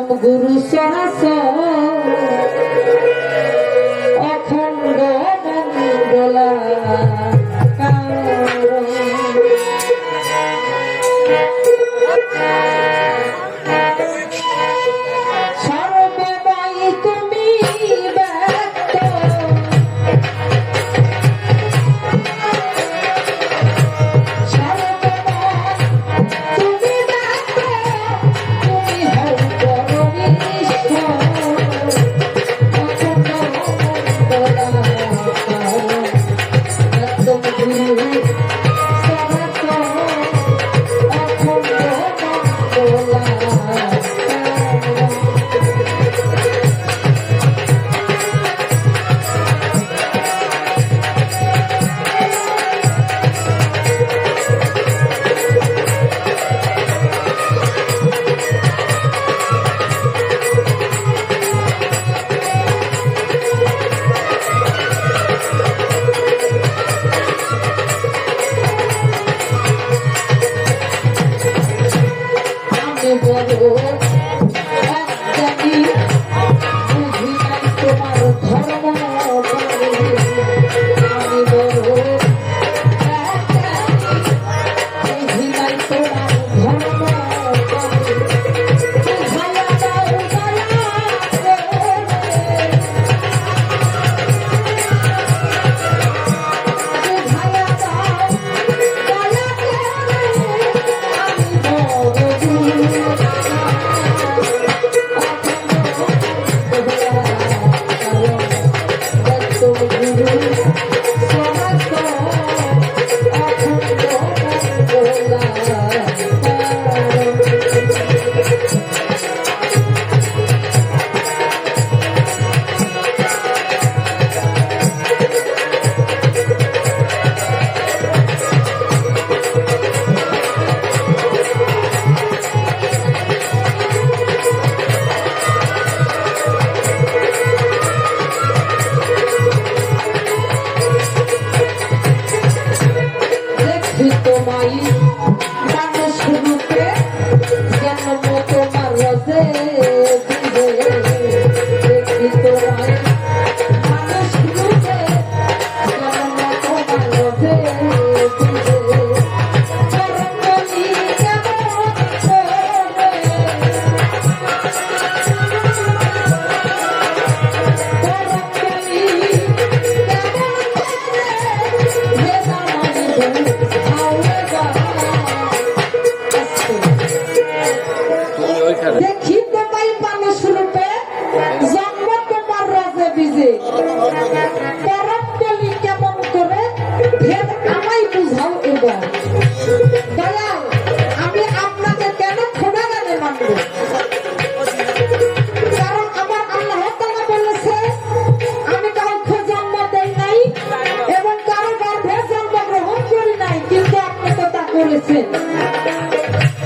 গুরু সহস অখণ্ড মঙ্গলা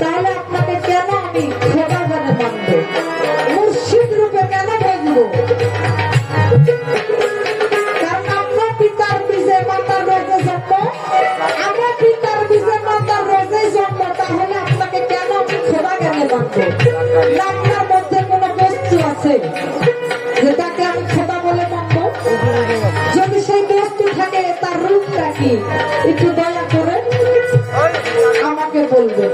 তাহলে আপনাকে কেন আমি খোদা বলে মানব, মুর্শিদ রূপে কেন ভজব? কারণ আপনার পিতার বীজে মাতার রোজে জন্ম, আমার পিতার বীজে মাতার রোজে জন্ম, তাহলে আপনাকে কেন আমি খোদা কেন মানব? আপনার মধ্যে কোনো বস্তু আছে যেটাকে আমি খোদা বলে মানব? যদি সেই বস্তু থাকে তার রূপটা কি একটু দয়া করে আমাকে বলবেন।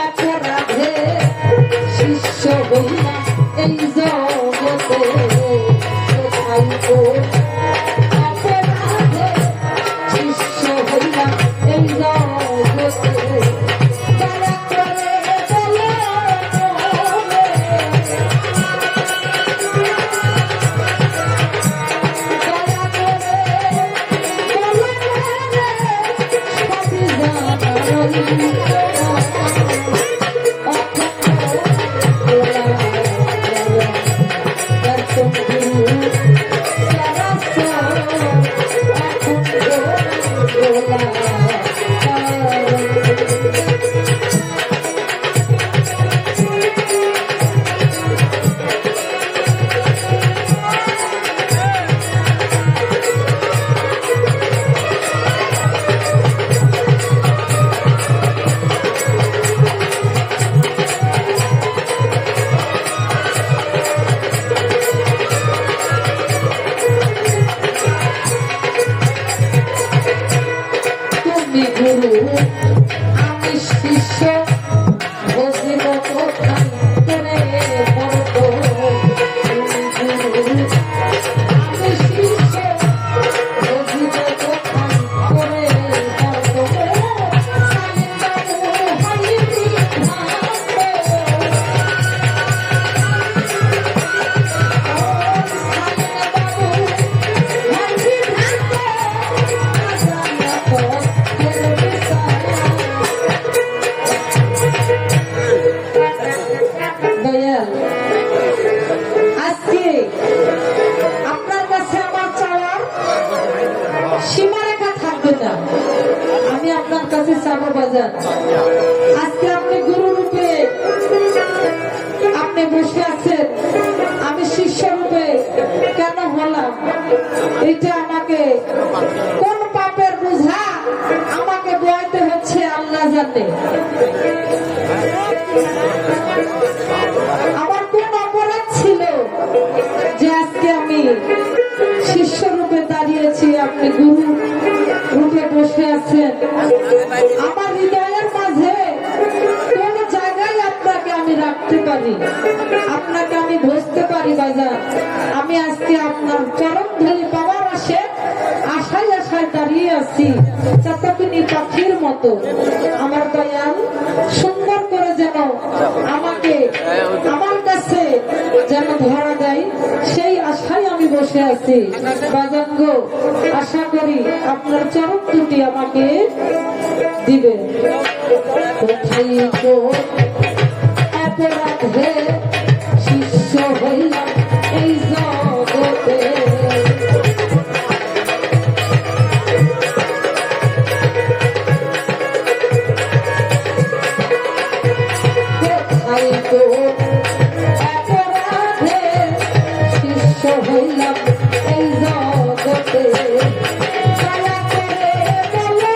অপরাধে শিষ্য হইয়া এই জগতে অপরাধে শিষ্য হইয়া এই জগতে দয়া করে বলো দয়া করে বলো কাছে চাবো বাজার, আজকে আপনি গুরু রূপে আপনি বসে আছেন, আমি শিষ্য রূপে কেন হলাম, এটা আমাকে কোন পাপের বোঝা আমাকে বইতে হচ্ছে আল্লাহ জানে। আমার কোন অপরাধ ছিল যে আজকে আমি শিষ্য রূপে দাঁড়িয়েছি, আপনি গুরু রূপে বসে আছেন। আমার হৃদয়ের মাঝে কোন জায়গায় আপনাকে আমি রাখতে পারি, আপনাকে আমি বসতে পারি বাজার। আমি আজকে আপনার চরম ধরি পাওয়ার আশায় আশায় দাঁড়িয়ে আছি, চাতকিনী পাখির মতো। আমার দয়াল সুন্দর করে যেন আমাকে আমার কাছে যেন ধরা দেয়, সেই আশায় আমি বসে আছি বাজাঙ্গ। আশা করি আপনার চরম দুটি আমাকে দিবেন। কোথায় তো অপরাধে শিষ্য হইলাম এই জগতে, কোথায় তো অপরাধে শিষ্য হইলাম এই জগতে, দয়া করে বলো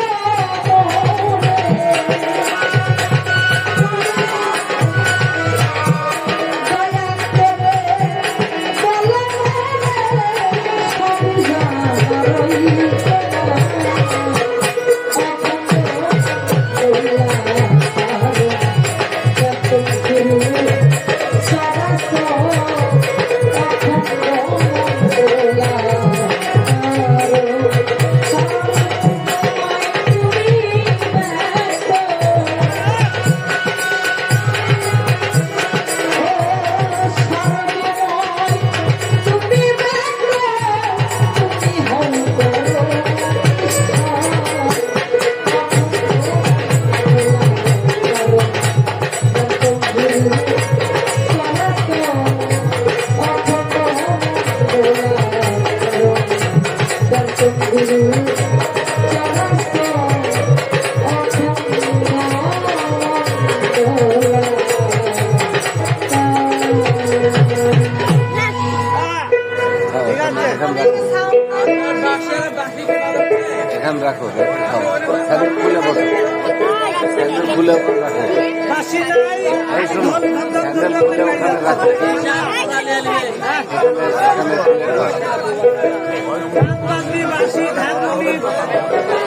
এখন রাখো, খুলে বসো, খুলে রাখো, এই শোনো, স্যান্ডেল খুলে ওখানে রাখো, এখানে খুলে রাখো।